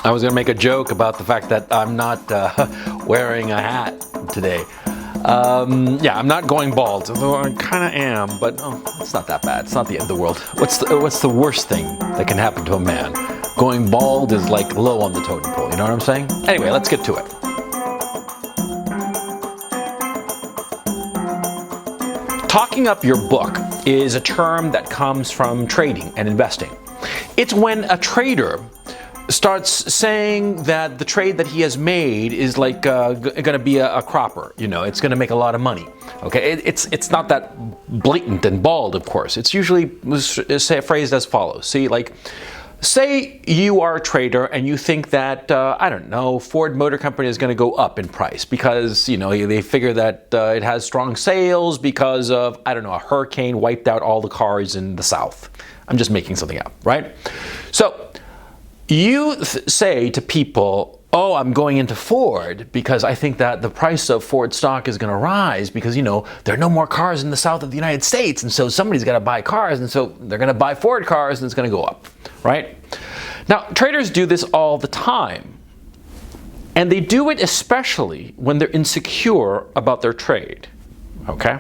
I was going to make a joke about the fact that I'm not wearing a hat today. Yeah, I'm not going bald, although I kind of am, but it's not that bad. It's not the end of the world. What's the worst thing that can happen to a man? Going bald is like low on the totem pole, you know what I'm saying? Anyway, let's get to it. Talking up your book is a term that comes from trading and investing. It's when a trader starts saying that the trade that he has made is like going to be a cropper. You know, it's going to make a lot of money. Okay, it's not that blatant and bald, of course. It's usually phrased as follows. See, like, say you are a trader and you think that, I don't know, Ford Motor Company is going to go up in price because, you know, they figure that it has strong sales because of, I don't know, a hurricane wiped out all the cars in the South. I'm just making something up, right? So you say to people, oh, I'm going into Ford because I think that the price of Ford stock is going to rise because, you know, there are no more cars in the south of the United States, and so somebody's got to buy cars, and so they're going to buy Ford cars, and it's going to go up, right? Now, traders do this all the time, and they do it especially when they're insecure about their trade, okay?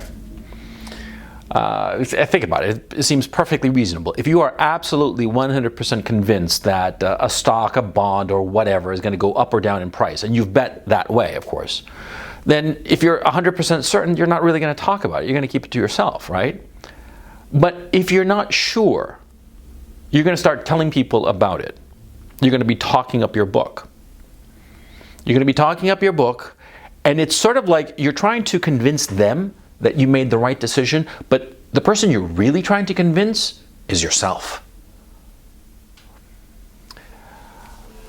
Think about it. It seems perfectly reasonable. If you are absolutely 100% convinced that a stock, a bond, or whatever is going to go up or down in price, and you've bet that way, of course, then if you're 100% certain, you're not really going to talk about it. You're going to keep it to yourself, right? But if you're not sure, you're going to start telling people about it. You're going to be talking up your book. You're going to be talking up your book, and it's sort of like you're trying to convince them that you made the right decision, but the person you're really trying to convince is yourself.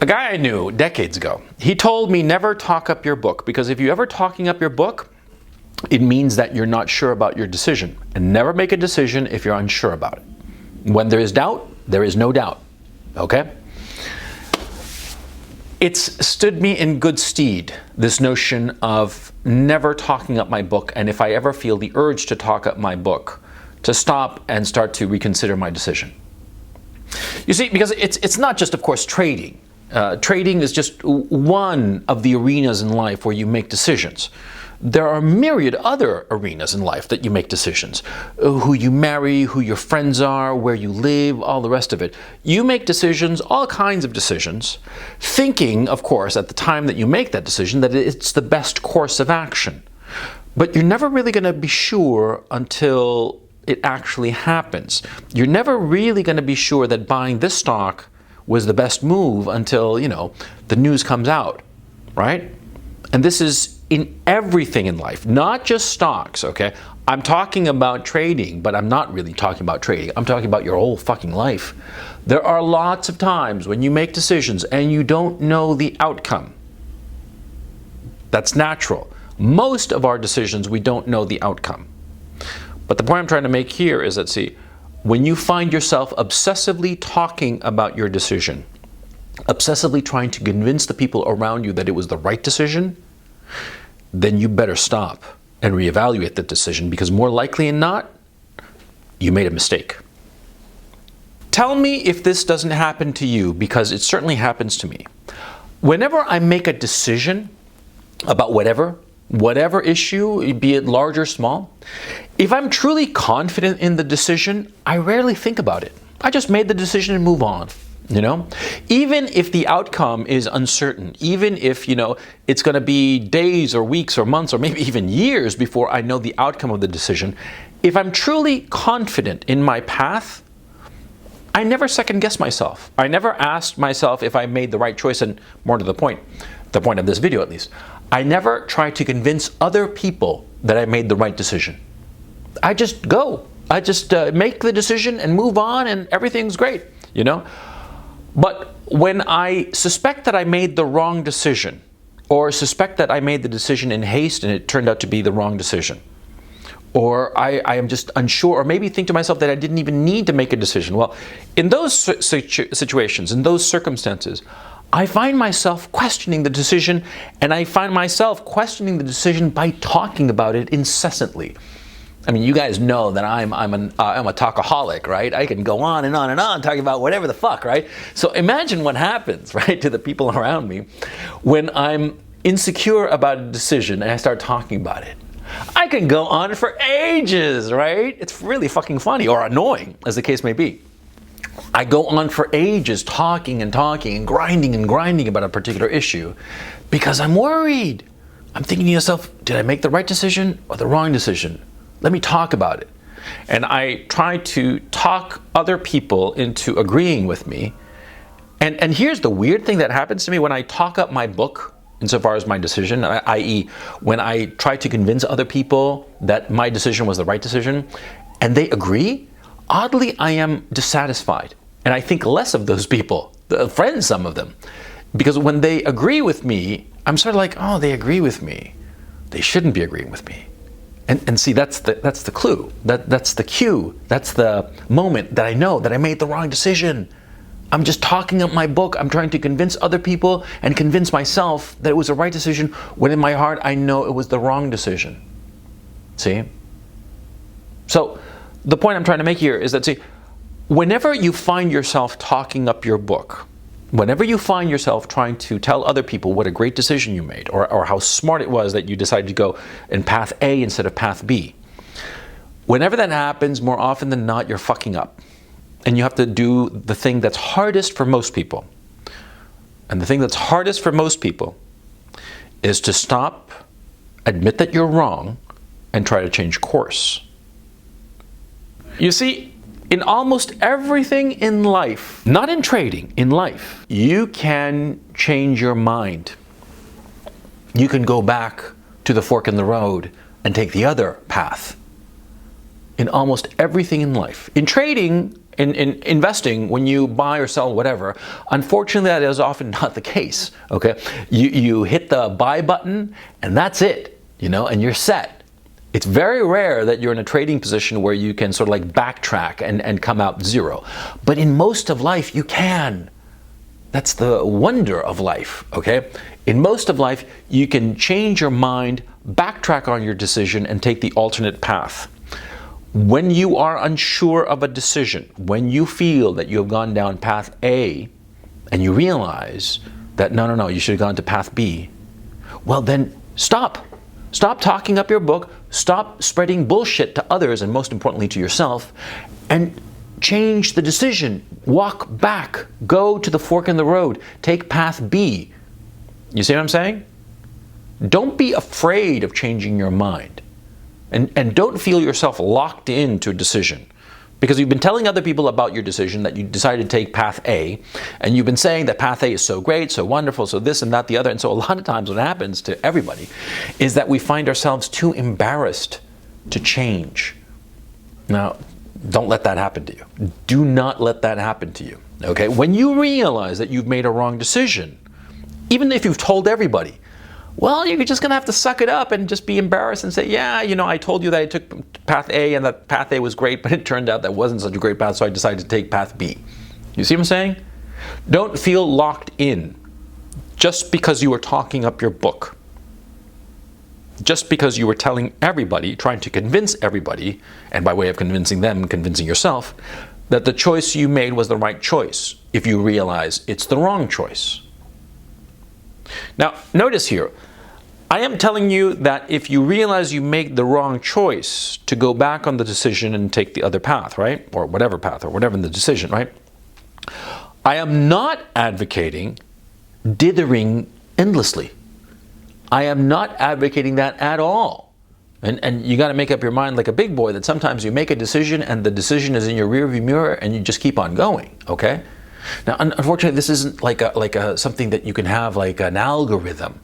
A guy I knew decades ago, he told me never talk up your book, because if you ever talking up your book, it means that you're not sure about your decision. And never make a decision if you're unsure about it. When there is doubt, there is no doubt. Okay? It's stood me in good stead, this notion of never talking up my book, and if I ever feel the urge to talk up my book, to stop and start to reconsider my decision. You see, because it's not just, of course, trading. Trading is just one of the arenas in life where you make decisions. There are myriad other arenas in life that you make decisions. Who you marry, who your friends are, where you live, all the rest of it. You make decisions, all kinds of decisions, thinking, of course, at the time that you make that decision, that it's the best course of action. But you're never really going to be sure until it actually happens. You're never really going to be sure that buying this stock was the best move until, you know, the news comes out, right? And this is in everything in life, not just stocks, okay? I'm talking about trading, but I'm not really talking about trading. I'm talking about your whole fucking life. There are lots of times when you make decisions and you don't know the outcome. That's natural. Most of our decisions, we don't know the outcome. But the point I'm trying to make here is that, see, when you find yourself obsessively talking about your decision, obsessively trying to convince the people around you that it was the right decision, then you better stop and reevaluate the decision, because more likely than not, you made a mistake. Tell me if this doesn't happen to you, because it certainly happens to me. Whenever I make a decision about whatever issue, be it large or small, if I'm truly confident in the decision, I rarely think about it. I just made the decision and move on. You know, even if the outcome is uncertain, even if, you know, it's going to be days or weeks or months or maybe even years before I know the outcome of the decision, if I'm truly confident in my path, I never second guess myself. I never asked myself if I made the right choice, and more to the point of this video at least, I never try to convince other people that I made the right decision. I just go. I just make the decision and move on, and everything's great, you know. But when I suspect that I made the wrong decision, or suspect that I made the decision in haste and it turned out to be the wrong decision, or I am just unsure, or maybe think to myself that I didn't even need to make a decision, well, in those situations, in those circumstances, I find myself questioning the decision, and I find myself questioning the decision by talking about it incessantly. I mean, you guys know that I'm a talkaholic, right? I can go on and on and on talking about whatever the fuck, right? So imagine what happens, right, to the people around me when I'm insecure about a decision and I start talking about it. I can go on for ages, right? It's really fucking funny, or annoying, as the case may be. I go on for ages talking and grinding about a particular issue because I'm worried. I'm thinking to yourself, did I make the right decision or the wrong decision? Let me talk about it. And I try to talk other people into agreeing with me. And here's the weird thing that happens to me when I talk up my book, insofar as my decision, i.e. when I try to convince other people that my decision was the right decision, and they agree, oddly I am dissatisfied. And I think less of those people, friends, some of them. Because when they agree with me, I'm sort of like, oh, they agree with me. They shouldn't be agreeing with me. And see, that's the clue. That's the cue. That's the moment that I know that I made the wrong decision. I'm just talking up my book. I'm trying to convince other people and convince myself that it was the right decision, when in my heart I know it was the wrong decision. See? So the point I'm trying to make here is that, see, whenever you find yourself talking up your book, whenever you find yourself trying to tell other people what a great decision you made, or how smart it was that you decided to go in path A instead of path B, whenever that happens, more often than not, you're fucking up. And you have to do the thing that's hardest for most people. And the thing that's hardest for most people is to stop, admit that you're wrong, and try to change course. You see, in almost everything in life, not in trading, in life, you can change your mind. You can go back to the fork in the road and take the other path. In almost everything in life. In trading, in investing, when you buy or sell whatever, unfortunately that is often not the case, okay? You hit the buy button and that's it, and you're set. It's very rare that you're in a trading position where you can sort of like backtrack and come out zero. But in most of life, you can. That's the wonder of life, okay? In most of life, you can change your mind, backtrack on your decision, and take the alternate path. When you are unsure of a decision, when you feel that you have gone down path A, and you realize that no, you should have gone to path B, well then stop. Stop talking up your book, stop spreading bullshit to others, and most importantly to yourself, and change the decision. Walk back. Go to the fork in the road. Take path B. You see what I'm saying? Don't be afraid of changing your mind. And don't feel yourself locked into a decision. Because you've been telling other people about your decision that you decided to take path A, and you've been saying that path A is so great, so wonderful, so this and that, the other. And so a lot of times what happens to everybody is that we find ourselves too embarrassed to change. Now, don't let that happen to you. Do not let that happen to you. Okay? When you realize that you've made a wrong decision, even if you've told everybody, well, you're just going to have to suck it up and just be embarrassed and say, yeah, I told you that I took path A and that path A was great, but it turned out that wasn't such a great path, so I decided to take path B. You see what I'm saying? Don't feel locked in just because you were talking up your book. Just because you were telling everybody, trying to convince everybody, and by way of convincing them, convincing yourself, that the choice you made was the right choice, if you realize it's the wrong choice. Now, notice here, I am telling you that if you realize you make the wrong choice, to go back on the decision and take the other path, right? Or whatever path, or whatever in the decision, right? I am not advocating dithering endlessly. I am not advocating that at all. And you got to make up your mind like a big boy that sometimes you make a decision and the decision is in your rearview mirror and you just keep on going, okay? Now, unfortunately, this isn't like something that you can have like an algorithm,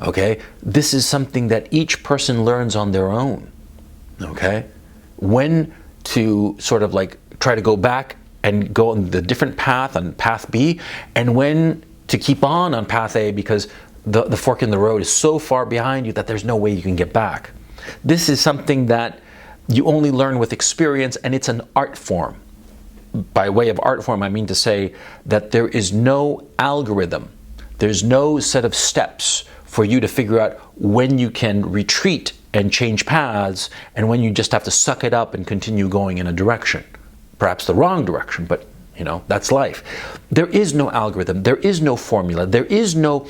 okay? This is something that each person learns on their own, okay? When to sort of like try to go back and go on the different path, on path B, and when to keep on path A because the fork in the road is so far behind you that there's no way you can get back. This is something that you only learn with experience, and it's an art form. By way of art form, I mean to say that there is no algorithm. There's no set of steps for you to figure out when you can retreat and change paths, and when you just have to suck it up and continue going in a direction, perhaps the wrong direction, but that's life. There is no algorithm, there is no formula, there is no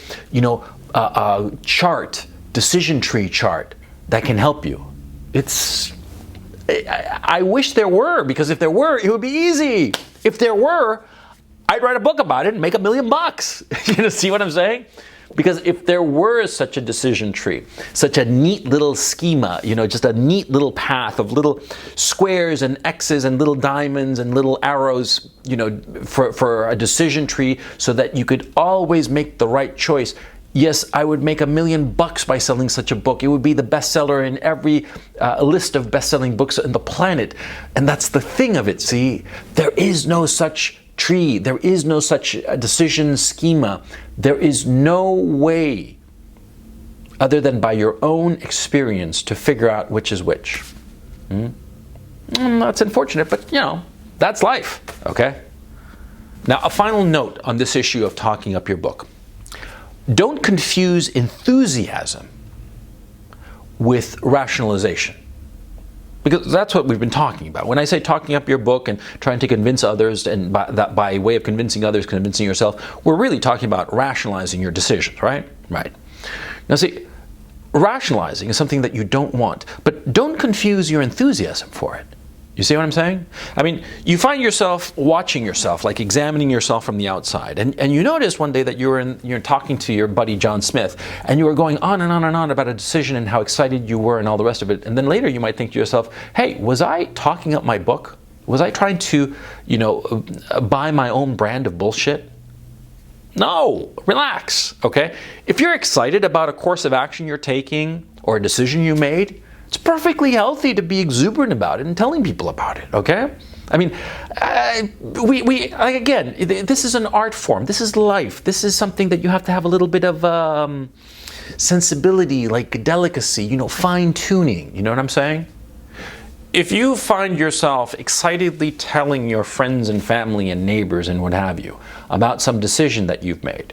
chart, decision tree chart that can help you. I wish there were, because if there were, it would be easy. If there were, I'd write a book about it and make $1 million. See what I'm saying? Because if there were such a decision tree, such a neat little schema, just a neat little path of little squares and X's and little diamonds and little arrows, for a decision tree so that you could always make the right choice, yes, I would make $1 million by selling such a book. It would be the bestseller in every list of best-selling books on the planet. And that's the thing of it, see? There is no such tree. There is no such decision schema. There is no way other than by your own experience to figure out which is which. That's unfortunate, but that's life, okay? Now, a final note on this issue of talking up your book. Don't confuse enthusiasm with rationalization, because that's what we've been talking about. When I say talking up your book and trying to convince others, and by way of convincing others, convincing yourself, we're really talking about rationalizing your decisions, right? Right. Now see, rationalizing is something that you don't want, but don't confuse your enthusiasm for it. You see what I'm saying? I mean, you find yourself watching yourself, like examining yourself from the outside, and you notice one day that you're talking to your buddy John Smith, and you were going on and on and on about a decision and how excited you were and all the rest of it, and then later you might think to yourself, hey, was I talking up my book? Was I trying to, buy my own brand of bullshit? No, relax, okay? If you're excited about a course of action you're taking or a decision you made, it's perfectly healthy to be exuberant about it and telling people about it, okay? I mean, again, this is an art form. This is life. This is something that you have to have a little bit of sensibility, like delicacy, fine-tuning. You know what I'm saying? If you find yourself excitedly telling your friends and family and neighbors and what have you about some decision that you've made,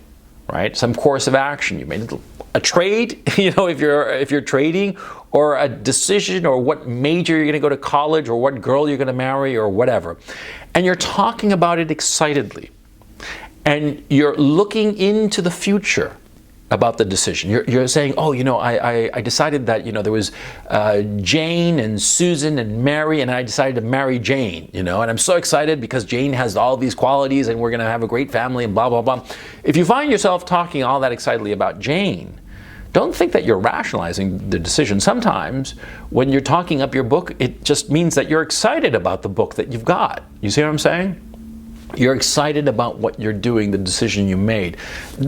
right? Some course of action you made, a trade, if you're trading, or a decision, or what major you're going to go to college, or what girl you're going to marry, or whatever, and you're talking about it excitedly, and you're looking into the future about the decision. You're saying, oh, I decided that, there was Jane and Susan and Mary, and I decided to marry Jane, and I'm so excited because Jane has all these qualities and we're going to have a great family and blah, blah, blah. If you find yourself talking all that excitedly about Jane, don't think that you're rationalizing the decision. Sometimes when you're talking up your book, it just means that you're excited about the book that you've got. You see what I'm saying? You're excited about what you're doing, the decision you made.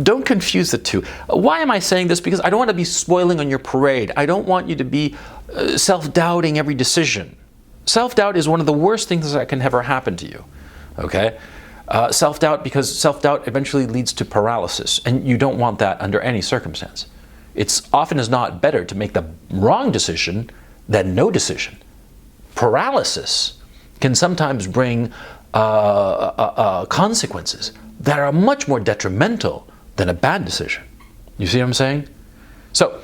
Don't confuse the two. Why am I saying this? Because I don't want to be spoiling on your parade. I don't want you to be self-doubting every decision. Self-doubt is one of the worst things that can ever happen to you. Okay? Self-doubt, because self-doubt eventually leads to paralysis, and you don't want that under any circumstance. It's often as not better to make the wrong decision than no decision. Paralysis can sometimes bring consequences that are much more detrimental than a bad decision. You see what I'm saying? So,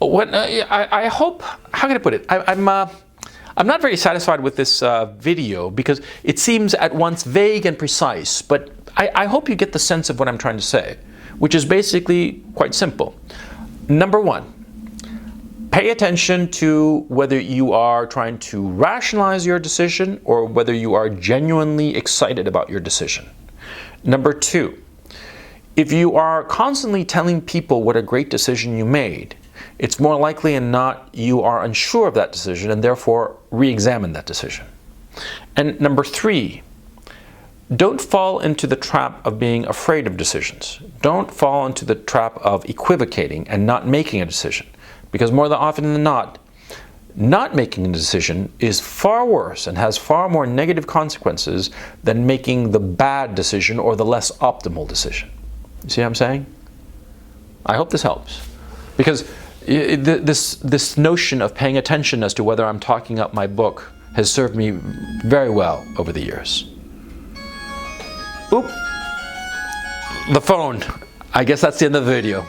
I hope, how can I put it? I'm not very satisfied with this video because it seems at once vague and precise, but I hope you get the sense of what I'm trying to say, which is basically quite simple. Number one, pay attention to whether you are trying to rationalize your decision or whether you are genuinely excited about your decision. Number two, if you are constantly telling people what a great decision you made, it's more likely than not you are unsure of that decision and therefore re-examine that decision. And number three, don't fall into the trap of being afraid of decisions. Don't fall into the trap of equivocating and not making a decision. Because more often than not making a decision is far worse and has far more negative consequences than making the bad decision or the less optimal decision. You see what I'm saying? I hope this helps. Because this notion of paying attention as to whether I'm talking up my book has served me very well over the years. Oop. The phone. I guess that's the end of the video.